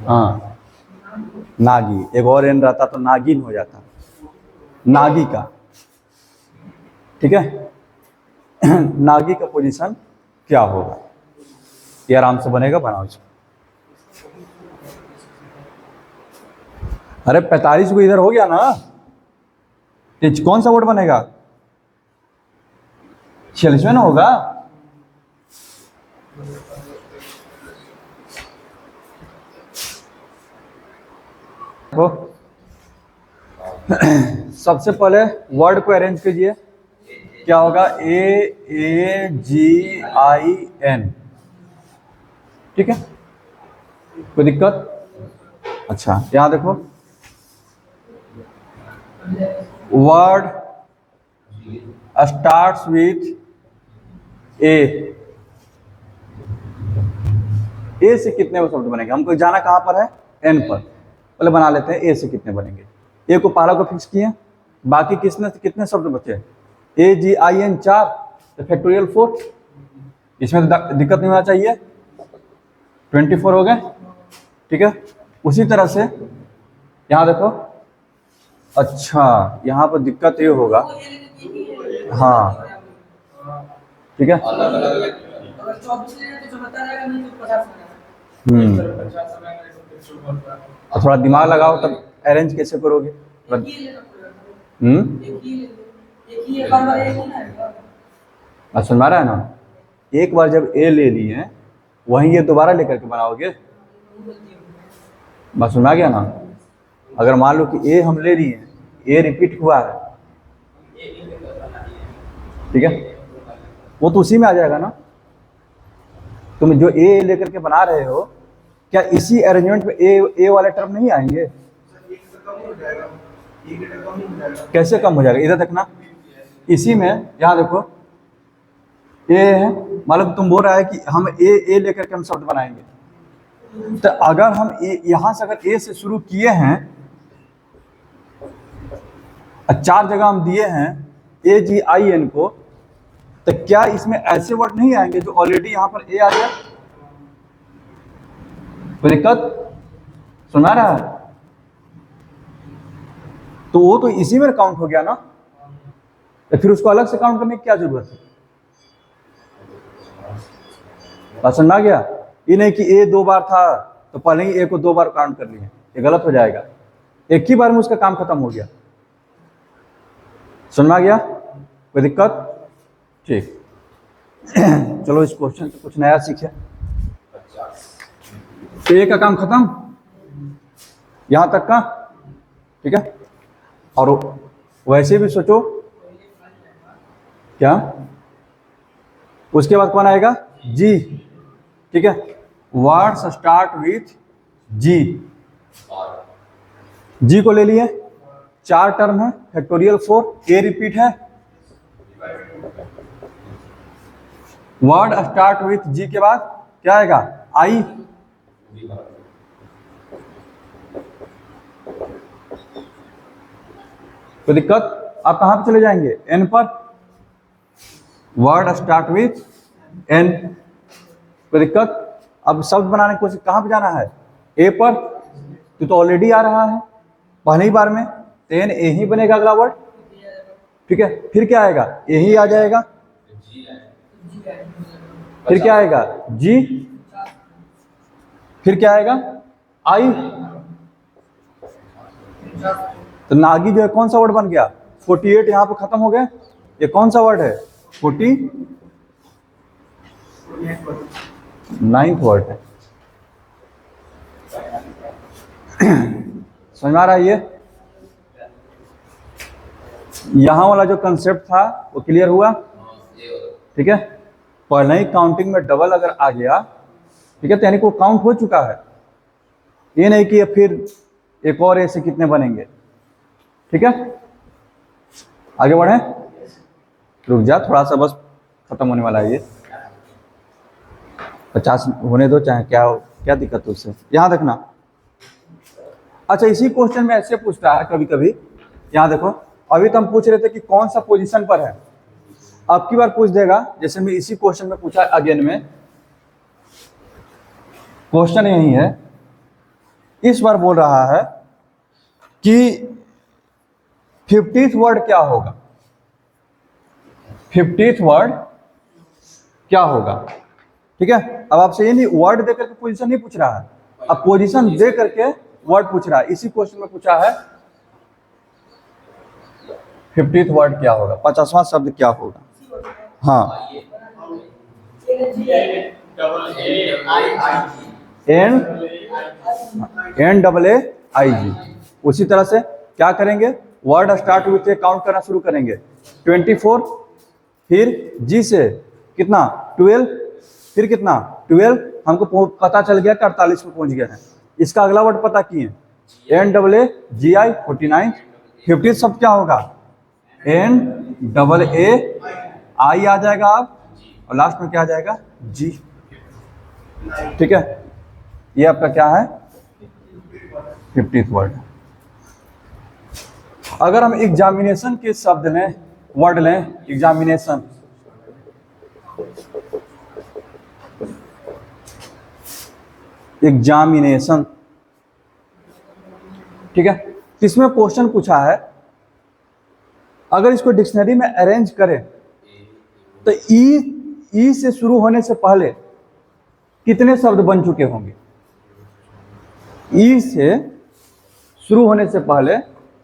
हाँ, नागी, एक और एन रहता तो नागिन हो जाता, नागी का, ठीक है। नागी का पोजीशन क्या होगा, ये आराम से बनेगा, बनाओ इसको। अरे 45 को इधर हो गया ना, कौन सा वर्ड बनेगा? 46 में ना होगा। सबसे पहले वर्ड को अरेंज कीजिए, क्या होगा? AAGIN, ठीक है, कोई दिक्कत? अच्छा, यहां देखो, वर्ड स्टार्ट्स विथ ए से कितने शब्द बनेंगे? हमको जाना कहां पर है? एन पर। पहले बना लेते हैं ए से कितने बनेंगे। ए को पहला को फिक्स किए, बाकी कितने शब्द बचे? AGIN 4, तो फैक्टोरियल 4, इसमें दिक्कत नहीं होना चाहिए। 24 हो गए, ठीक है। उसी तरह से यहाँ देखो, अच्छा यहाँ पर दिक्कत ये होगा, हाँ ठीक है, थोड़ा दिमाग लगाओ तब अरेंज कैसे करोगे। बात सुन रहा है ना? एक बार जब ए ले लिए वहीं ये दोबारा लेकर के बनाओगे। बात सुन आ गया ना? अगर मान लो कि ए हम ले लिए, ए रिपीट हुआ है, ठीक है, वो तो उसी में आ जाएगा ना। तुम जो ए लेकर के बना रहे हो, क्या इसी अरेंजमेंट में ए वाले टर्म नहीं आएंगे? कैसे कम हो जाएगा? इधर देखना, इसी में यहाँ देखो ए है, मतलब तुम बोल रहा है कि हम ए लेकर के हम शब्द बनाएंगे, तो अगर हम यहां से अगर ए से शुरू किए हैं, 4 जगह हम दिए हैं AGIN को, तो क्या इसमें ऐसे वर्ड नहीं आएंगे जो ऑलरेडी यहां पर ए आ गया? कोई दिक्कत? सुना रहा है? तो वो तो इसी में काउंट हो गया ना, तो फिर उसको अलग से काउंट करने की क्या जरूरत है? बात समझ आ गया? ये नहीं कि ए 2 बार था तो पहले ही ए को 2 बार काउंट कर लिए, ये गलत हो जाएगा। एक ही बार में उसका काम खत्म हो गया। समझ में आ गया? कोई दिक्कत? ठीक। चलो इस क्वेश्चन से कुछ नया सीखे। तो ए का काम खत्म, यहां तक का, ठीक है। और वैसे भी सोचो क्या, उसके बाद कौन आएगा? जी, ठीक है। वर्ड्स स्टार्ट विथ जी, जी को ले लिए, 4 टर्म है, फैक्टोरियल 4, ए रिपीट है। वर्ड स्टार्ट विथ जी के बाद क्या आएगा? आई। तो दिक्कत? आप कहां पे चले जाएंगे? एन पर। Word start with N. कोई दिक्कत? अब शब्द बनाने की कोशिश, कहां पे जाना है? ए पर, तो ऑलरेडी आ रहा है पहली बार में, तो एन ए ही बनेगा अगला वर्ड, ठीक है। फिर क्या आएगा? ए ही आ जाएगा, फिर क्या आएगा? जी, फिर क्या आएगा? आई। तो नागी जो है कौन सा वर्ड बन गया? 48 यहां पे खत्म हो गया। ये कौन सा वर्ड है? 49th वर्ड है। समझ में आ रहा है ये? यहां वाला जो कंसेप्ट था वो क्लियर हुआ? ठीक है, पहले ही काउंटिंग में डबल अगर आ गया, ठीक है, तो यानी कि वो काउंट हो चुका है, ये नहीं कि फिर एक और ऐसे कितने बनेंगे। ठीक है, आगे बढ़े, रुक जा थोड़ा सा, बस खत्म होने वाला है ये, 50 होने दो, चाहे क्या हो, क्या दिक्कत है उससे। यहां देखना, अच्छा इसी क्वेश्चन में ऐसे पूछता है कभी कभी, यहां देखो, अभी तो हम पूछ रहे थे कि कौन सा पोजीशन पर है, अब की बार पूछ देगा, जैसे मैं इसी क्वेश्चन में पूछा अगेन में, क्वेश्चन यही है, इस बार बोल रहा है कि 50th वर्ड क्या होगा, 50th वर्ड क्या होगा। ठीक है, अब आपसे ये नहीं वर्ड देकर के पोजीशन नहीं पूछ रहा है, अब पोजीशन दे करके वर्ड पूछ रहा है, इसी क्वेश्चन में पूछा है 50th वर्ड क्या होगा, 50वां शब्द क्या होगा। हाँ, NAAIG, उसी तरह से क्या करेंगे, word start with A count करना शुरू करेंगे, 24, फिर जी से कितना 12, फिर कितना 12, हमको पता चल गया कि 48 में पहुंच गया है, इसका अगला वर्ड पता किए, NAAGI 49, 50 शब्द क्या होगा, NAAI आ जाएगा आप, और लास्ट में क्या आ जाएगा, जी। ठीक है, ये आपका क्या है 50th वर्ड। अगर हम एग्जामिनेशन के शब्द लें, वर्ड लें, एग्जामिनेशन, एग्जामिनेशन, ठीक है, इसमें क्वेश्चन पूछा है, अगर इसको डिक्शनरी में अरेंज करें तो ई से शुरू होने से पहले कितने शब्द बन चुके होंगे, ई से शुरू होने से पहले,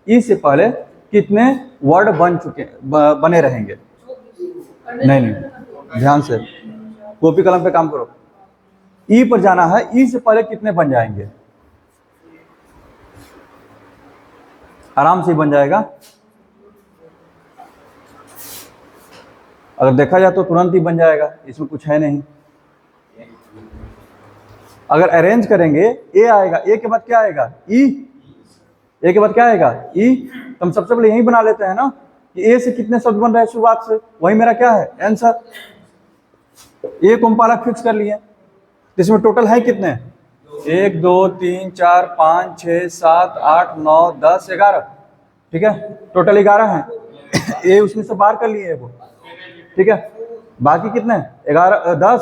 ई से पहले कितने वर्ड बने रहेंगे। नहीं, ध्यान से कॉपी कलम पे काम करो, ई पर जाना है, ई से पहले कितने बन जाएंगे, आराम से बन जाएगा, अगर देखा जाए तो तुरंत ही बन जाएगा, इसमें कुछ है नहीं। अगर अरेंज करेंगे ए आएगा, ए के बाद क्या आएगा, ई, ए के बाद क्या आएगा, ई, तो हम सबसे पहले यही बना लेते हैं ना कि ए से कितने शब्द बन रहे हैं शुरुआत से, वही मेरा क्या है आंसर, ए को हम पहला फिक्स कर लिए, इसमें टोटल है कितने, 1 2 3 4 5 6 7 8 9 10 11, ठीक है, टोटल 11 है, ए उसमें से बाहर कर लिए वो, ठीक है, बाकी कितने 11 10,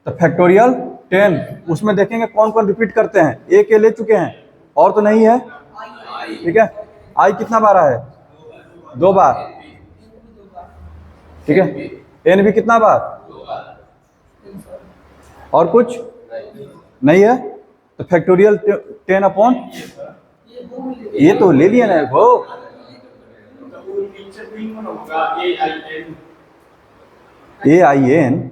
तो फैक्टोरियल 10, उसमें देखेंगे कौन कौन रिपीट करते हैं, ए के ले चुके हैं और तो नहीं है, ठीक है, आई कितना बार है, 2 बार, ठीक है, एन भी कितना बार, और कुछ नहीं है, तो फैक्टोरियल 10 अपॉन, ये तो ले लिया ना वो, AIN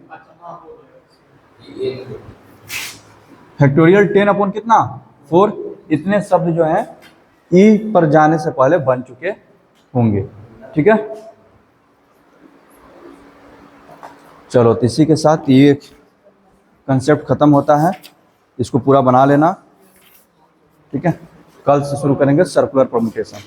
फैक्टोरियल 10 अपॉन कितना 4, इतने शब्द जो हैं ई पर जाने से पहले बन चुके होंगे। ठीक है, चलो तो इसी के साथ ये कंसेप्ट खत्म होता है, इसको पूरा बना लेना। ठीक है, कल से शुरू करेंगे सर्कुलर परम्यूटेशन।